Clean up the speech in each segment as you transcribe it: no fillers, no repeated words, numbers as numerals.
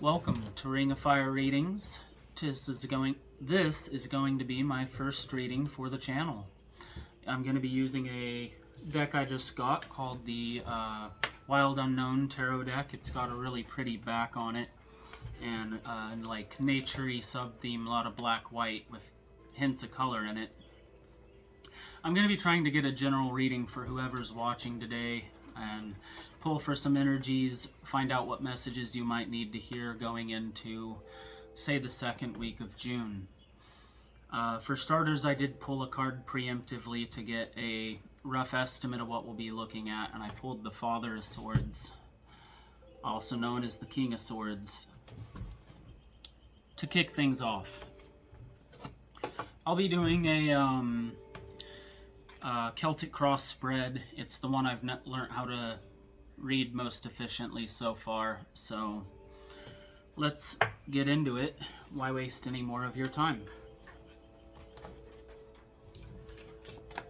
Welcome to Ring of Fire Readings. This is going to be my first reading for the channel. I'm going to be using a deck I just got called the Wild Unknown Tarot deck. It's got a really pretty back on it and like nature-y sub-theme, a lot of black-white with hints of color in it. I'm going to be trying to get a general reading for whoever's watching today and pull for some energies, find out what messages you might need to hear going into, say, the second week of June. For starters, I did pull a card preemptively to get a rough estimate of what we'll be looking at, and I pulled the Father of Swords, also known as the King of Swords, to kick things off. I'll be doing a Celtic Cross spread. It's the one I've learned how to read most efficiently so far, so let's get into it. Why waste any more of your time?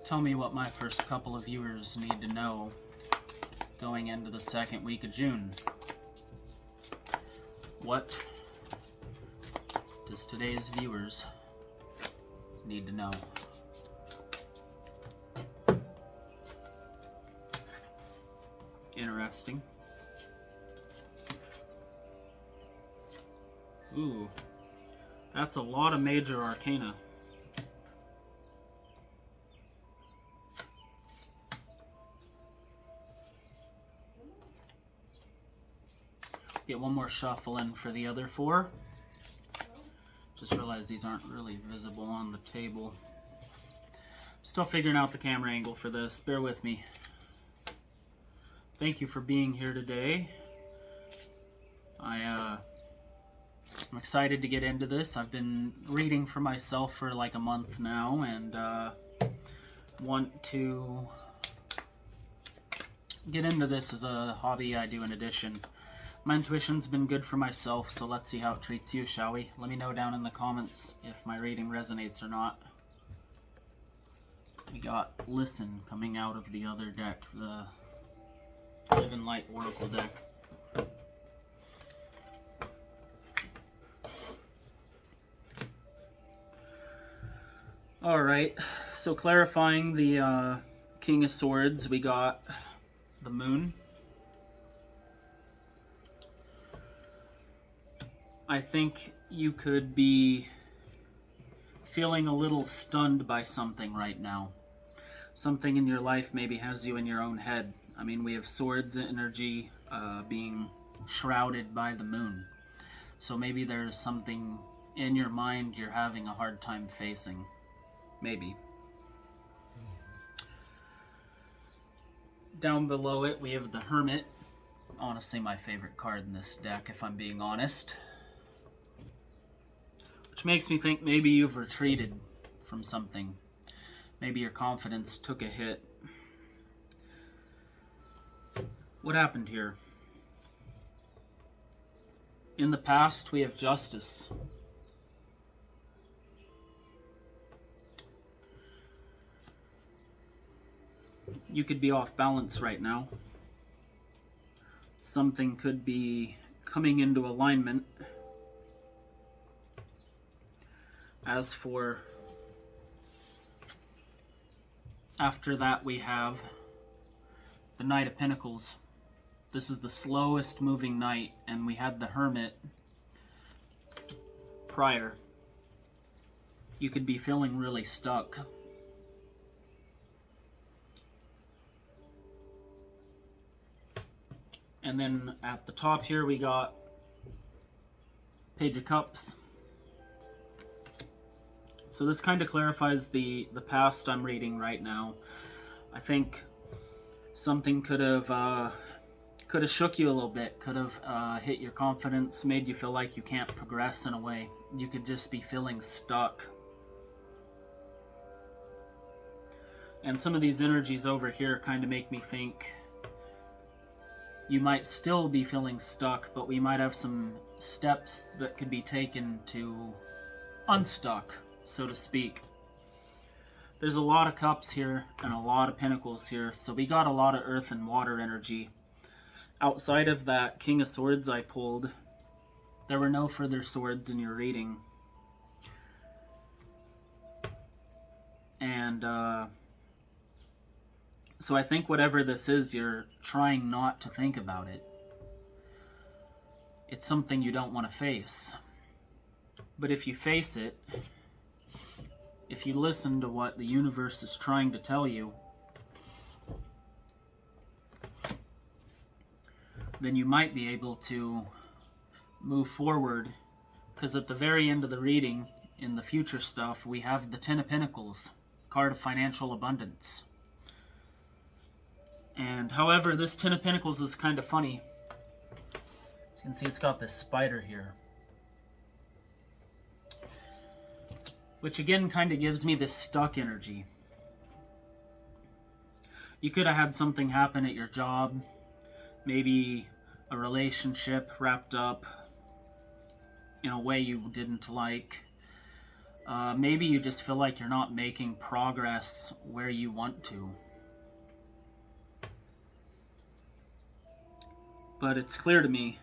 Tell me what my first couple of viewers need to know going into the second week of June. What does today's viewers need to know? Interesting. Ooh, that's a lot of major arcana. Get one more shuffle in for the other four. Just realized these aren't really visible on the table. Still figuring out the camera angle for this. Bear with me. Thank you for being here today. I'm excited to get into this. I've been reading for myself for like a month now and want to get into this as a hobby I do in addition. My intuition's been good for myself, so let's see how it treats you, shall we? Let me know down in the comments if my reading resonates or not. We got Listen coming out of the other deck, the Live in Light Oracle deck. Alright, so clarifying the King of Swords, we got the Moon. I think you could be feeling a little stunned by something right now. Something in your life maybe has you in your own head. I mean, we have swords energy being shrouded by the moon. So maybe there's something in your mind you're having a hard time facing. Maybe. Down below it, we have the Hermit. Honestly, my favorite card in this deck, if I'm being honest. Which makes me think maybe you've retreated from something. Maybe your confidence took a hit. What happened here? In the past, we have Justice. You could be off balance right now. Something could be coming into alignment. As for after that, we have the Knight of Pentacles. This is the slowest moving knight, and we had the Hermit prior. You could be feeling really stuck. And then at the top here we got Page of Cups. So this kind of clarifies the past I'm reading right now. I think something could have shook you a little bit, could have hit your confidence, made you feel like you can't progress in a way. You could just be feeling stuck. And some of these energies over here kind of make me think you might still be feeling stuck, but we might have some steps that could be taken to unstuck, so to speak. There's a lot of cups here and a lot of pentacles here, so we got a lot of earth and water energy. Outside of that King of Swords I pulled, There were no further swords in your reading. And so I think whatever this is, you're trying not to think about it. It's something you don't want to face. But if you face it, if you listen to what the universe is trying to tell you, then you might be able to move forward. Because at the very end of the reading, in the future stuff, we have the Ten of Pentacles, card of financial abundance. And however, this Ten of Pentacles is kind of funny. As you can see, it's got this spider here, which again kind of gives me this stuck energy. You could have had something happen at your job, maybe a relationship wrapped up in a way you didn't like. Maybe you just feel like you're not making progress where you want to. But it's clear to me,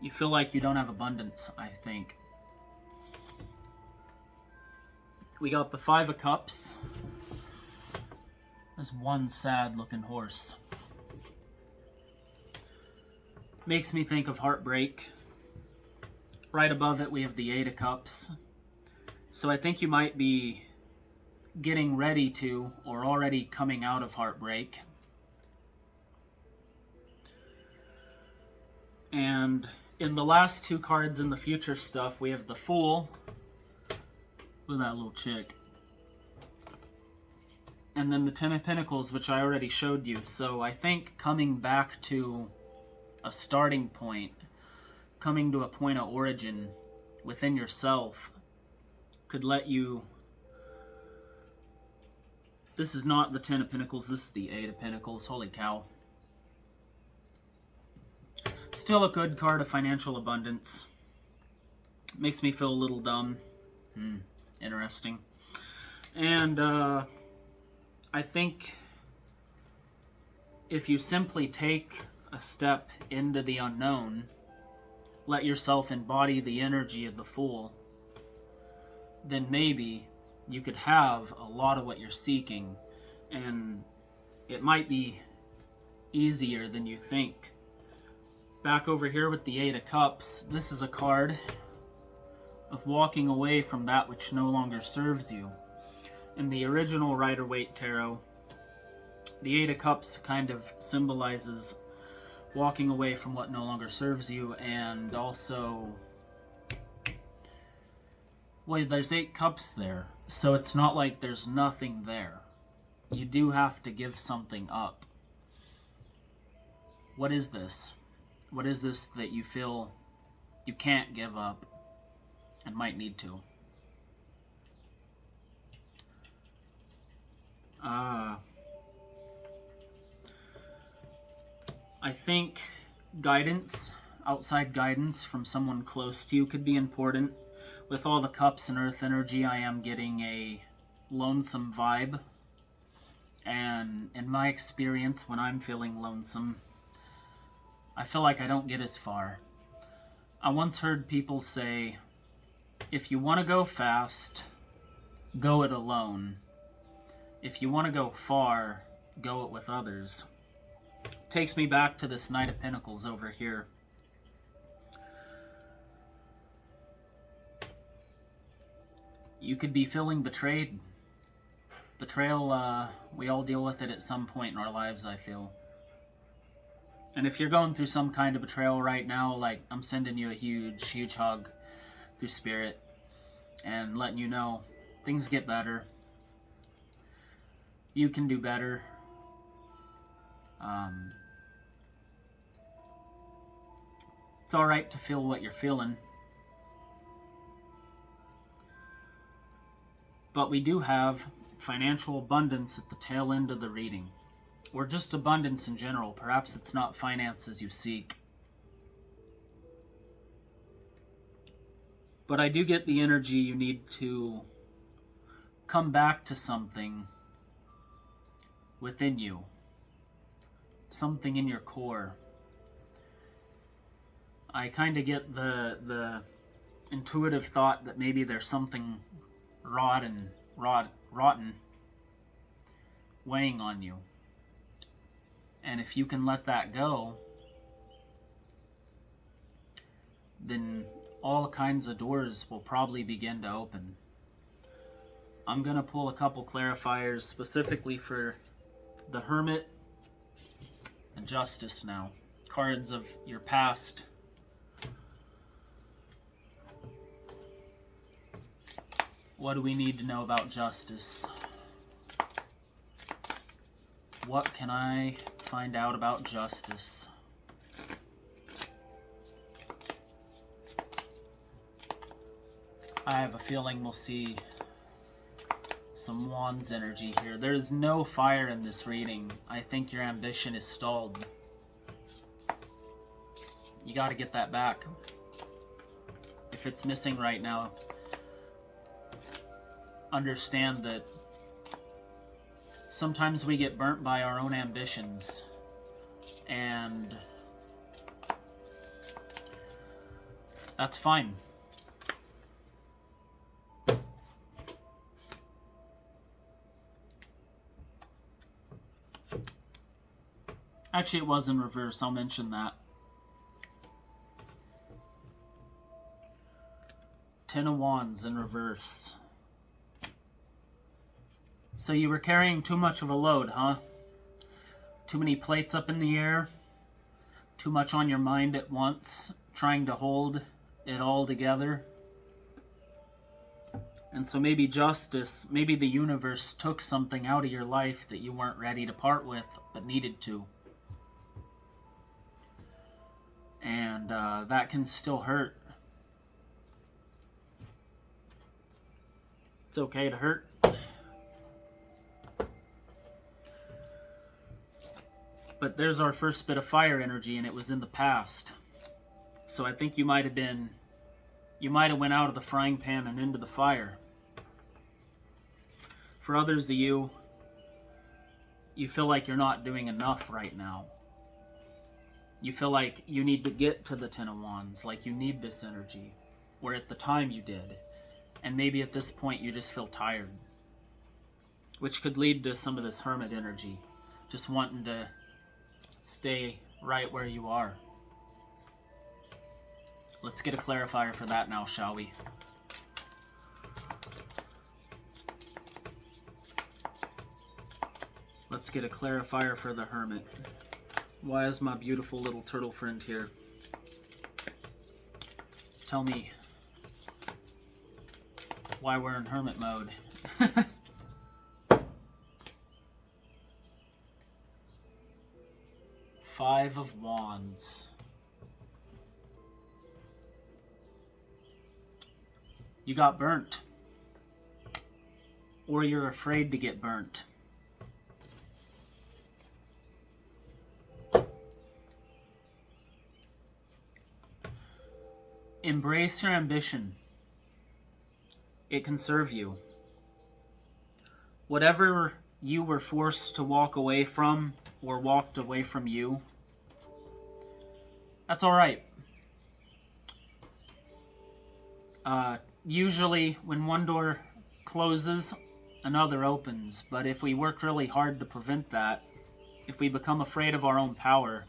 you feel like you don't have abundance, I think. We got the Five of Cups. There's one sad looking horse. Makes me think of heartbreak. Right above it we have the Eight of Cups. So I think you might be getting ready to, or already coming out of heartbreak. And in the last two cards in the future stuff, we have the Fool. Look at that little chick. And then the Ten of Pentacles, which I already showed you. So I think coming back to a starting point, coming to a point of origin within yourself, could let you... This is not the Ten of Pentacles, this is the Eight of Pentacles. Holy cow. Still a good card of financial abundance. Makes me feel a little dumb. Interesting. And I think if you simply take a step into the unknown, let yourself embody the energy of the Fool, then maybe you could have a lot of what you're seeking, and it might be easier than you think. Back over here with the Eight of Cups, this is a card of walking away from that which no longer serves you. In the original Rider-Waite Tarot, the Eight of Cups kind of symbolizes walking away from what no longer serves you, and also, well, there's 8 cups there, so it's not like there's nothing there. You do have to give something up. What is this? What is this that you feel you can't give up and might need to? I think guidance, outside guidance from someone close to you could be important. With all the cups and earth energy, I am getting a lonesome vibe. And in my experience, when I'm feeling lonesome, I feel like I don't get as far. I once heard people say, if you want to go fast, go it alone. If you want to go far, go it with others. Takes me back to this Knight of Pentacles over here. You could be feeling betrayed. Betrayal, we all deal with it at some point in our lives, I feel. And if you're going through some kind of betrayal right now, like, I'm sending you a huge, huge hug through spirit and letting you know things get better. You can do better. It's alright to feel what you're feeling. But we do have financial abundance at the tail end of the reading. Or just abundance in general. Perhaps it's not finances you seek. But I do get the energy you need to come back to something within you. Something in your core. I kind of get the intuitive thought that maybe there's something rotten weighing on you. And if you can let that go, then all kinds of doors will probably begin to open. I'm going to pull a couple clarifiers specifically for the Hermit and Justice now. Cards of your past. What do we need to know about Justice? What can I find out about Justice? I have a feeling we'll see some Wands energy here. There's no fire in this reading. I think your ambition is stalled. You got to get that back. If it's missing right now, understand that sometimes we get burnt by our own ambitions, and that's fine. Actually, it was in reverse. I'll mention that. Ten of Wands in reverse. So you were carrying too much of a load, huh? Too many plates up in the air? Too much on your mind at once, trying to hold it all together? And so maybe Justice, maybe the universe took something out of your life that you weren't ready to part with, but needed to. And that can still hurt. It's okay to hurt. But there's our first bit of fire energy, and it was in the past. So I think you might have went out of the frying pan and into the fire. For others of you, you feel like you're not doing enough right now. You feel like you need to get to the Ten of Wands, like you need this energy, where at the time you did. And maybe at this point you just feel tired, which could lead to some of this Hermit energy, just wanting to stay right where you are. Let's get a clarifier for that now, shall we? Let's get a clarifier for the Hermit. Why is my beautiful little turtle friend here? Tell me why we're in Hermit mode. Five of Wands. You got burnt. Or you're afraid to get burnt. Embrace your ambition. It can serve you. Whatever you were forced to walk away from, or walked away from you, that's all right. Usually when one door closes, another opens. But if we work really hard to prevent that, if we become afraid of our own power,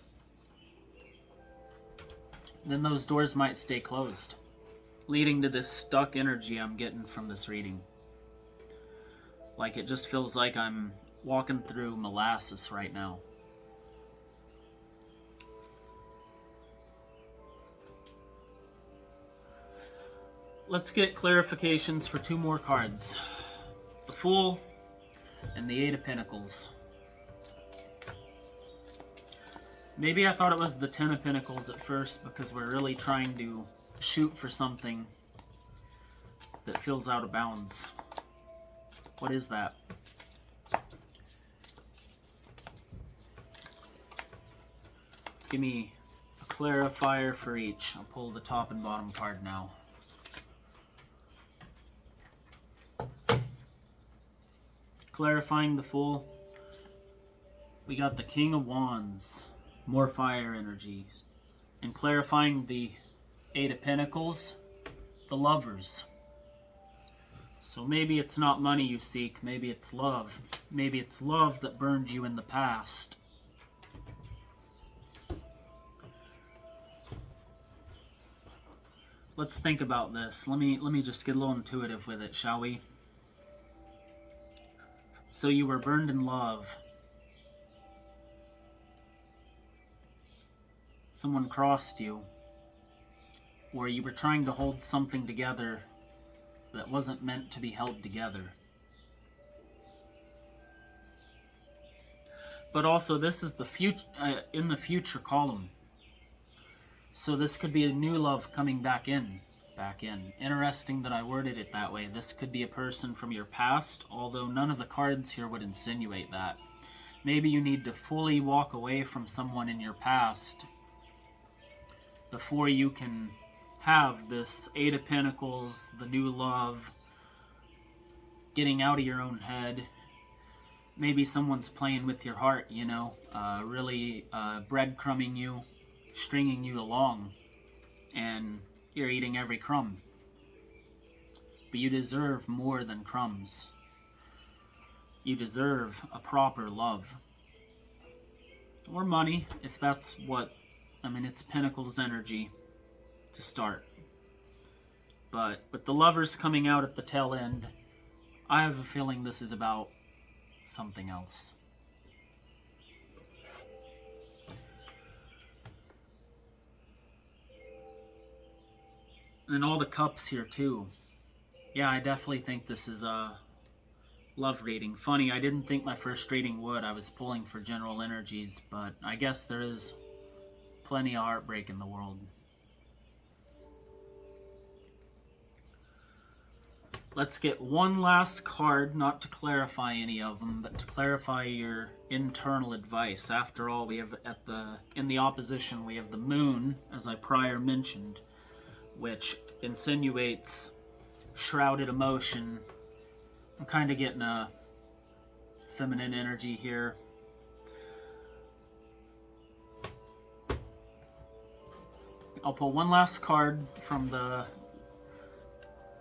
then those doors might stay closed, leading to this stuck energy I'm getting from this reading. Like it just feels like I'm walking through molasses right now. Let's get clarifications for two more cards. The Fool and the Eight of Pentacles. Maybe I thought it was the Ten of Pentacles at first because we're really trying to shoot for something that feels out of bounds. What is that? Give me a clarifier for each. I'll pull the top and bottom card now. Clarifying the Fool. We got the King of Wands. More fire energy. And clarifying the Eight of Pentacles, the Lovers. So maybe it's not money you seek, maybe it's love. Maybe it's love that burned you in the past. Let's think about this. Let me just get a little intuitive with it, shall we? So you were burned in love. Someone crossed you. Or you were trying to hold something together that wasn't meant to be held together. But also, this is the future, in the future column. So this could be a new love coming back in. Interesting that I worded it that way. This could be a person from your past, although none of the cards here would insinuate that. Maybe you need to fully walk away from someone in your past before you can have this Eight of Pentacles, the new love, getting out of your own head. Maybe someone's playing with your heart, you know, really breadcrumbing you, stringing you along, and you're eating every crumb. But you deserve more than crumbs. You deserve a proper love. Or money, if that's what, I mean, it's Pentacles energy to start. But with the Lovers coming out at the tail end, I have a feeling this is about something else. And all the cups here too. Yeah, I definitely think this is a love reading. Funny, I didn't think my first reading would. I was pulling for general energies, but I guess there is plenty of heartbreak in the world. Let's get one last card, not to clarify any of them, but to clarify your internal advice. After all, we have in the opposition, we have the Moon, as I prior mentioned, which insinuates shrouded emotion. I'm kind of getting a feminine energy here. I'll pull one last card from the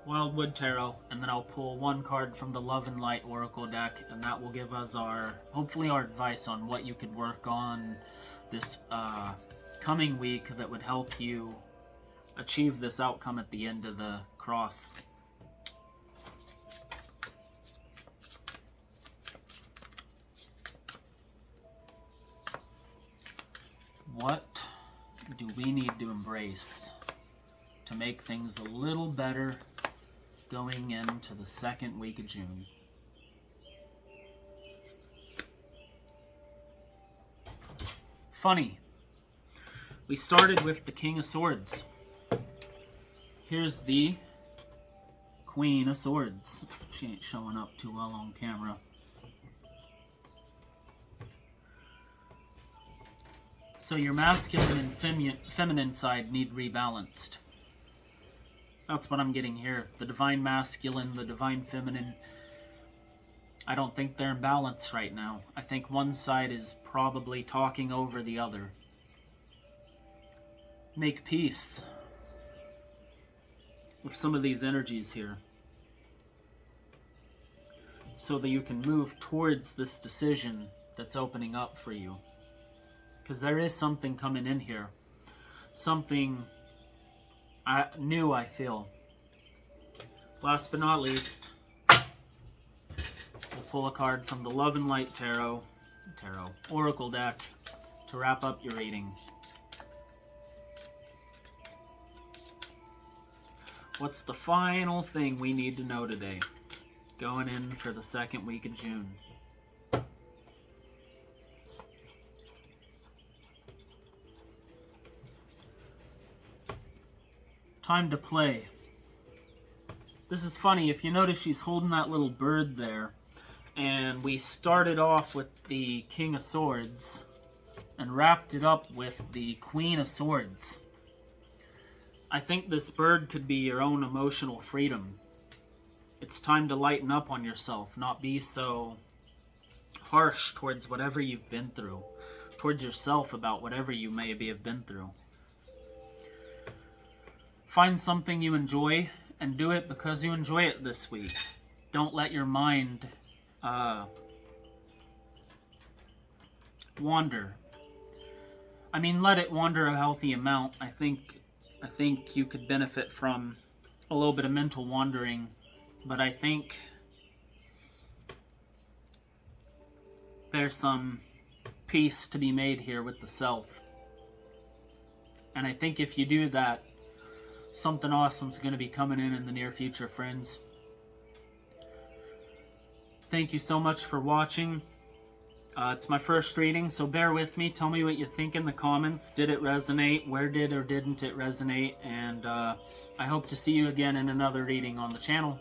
Wildwood Tarot, and then I'll pull one card from the Love and Light Oracle deck, and that will give us hopefully our advice on what you could work on this coming week that would help you achieve this outcome at the end of the cross. What do we need to embrace to make things a little better going into the second week of June? Funny, we started with the King of Swords. Here's the Queen of Swords. She ain't showing up too well on camera. So your masculine and feminine side need rebalanced. That's what I'm getting here. The divine masculine, the divine feminine. I don't think they're in balance right now. I think one side is probably talking over the other. Make peace with some of these energies here, so that you can move towards this decision that's opening up for you. Because there is something coming in here. Something new, I feel. Last but not least, we'll pull a card from the Love and Light Tarot Oracle deck to wrap up your reading. What's the final thing we need to know today, going in for the second week of June? Time to play. This is funny, if you notice she's holding that little bird there, and we started off with the King of Swords and wrapped it up with the Queen of Swords. I think this bird could be your own emotional freedom. It's time to lighten up on yourself, not be so harsh towards whatever you've been through, towards yourself about whatever you maybe have been through. Find something you enjoy and do it because you enjoy it this week. Don't let your mind wander. I mean, let it wander a healthy amount. I think you could benefit from a little bit of mental wandering, but I think there's some peace to be made here with the self. And I think if you do that, something awesome's going to be coming in the near future, friends. Thank you so much for watching. It's my first reading, so bear with me. Tell me what you think in the comments. Did it resonate? Where did or didn't it resonate? And I hope to see you again in another reading on the channel.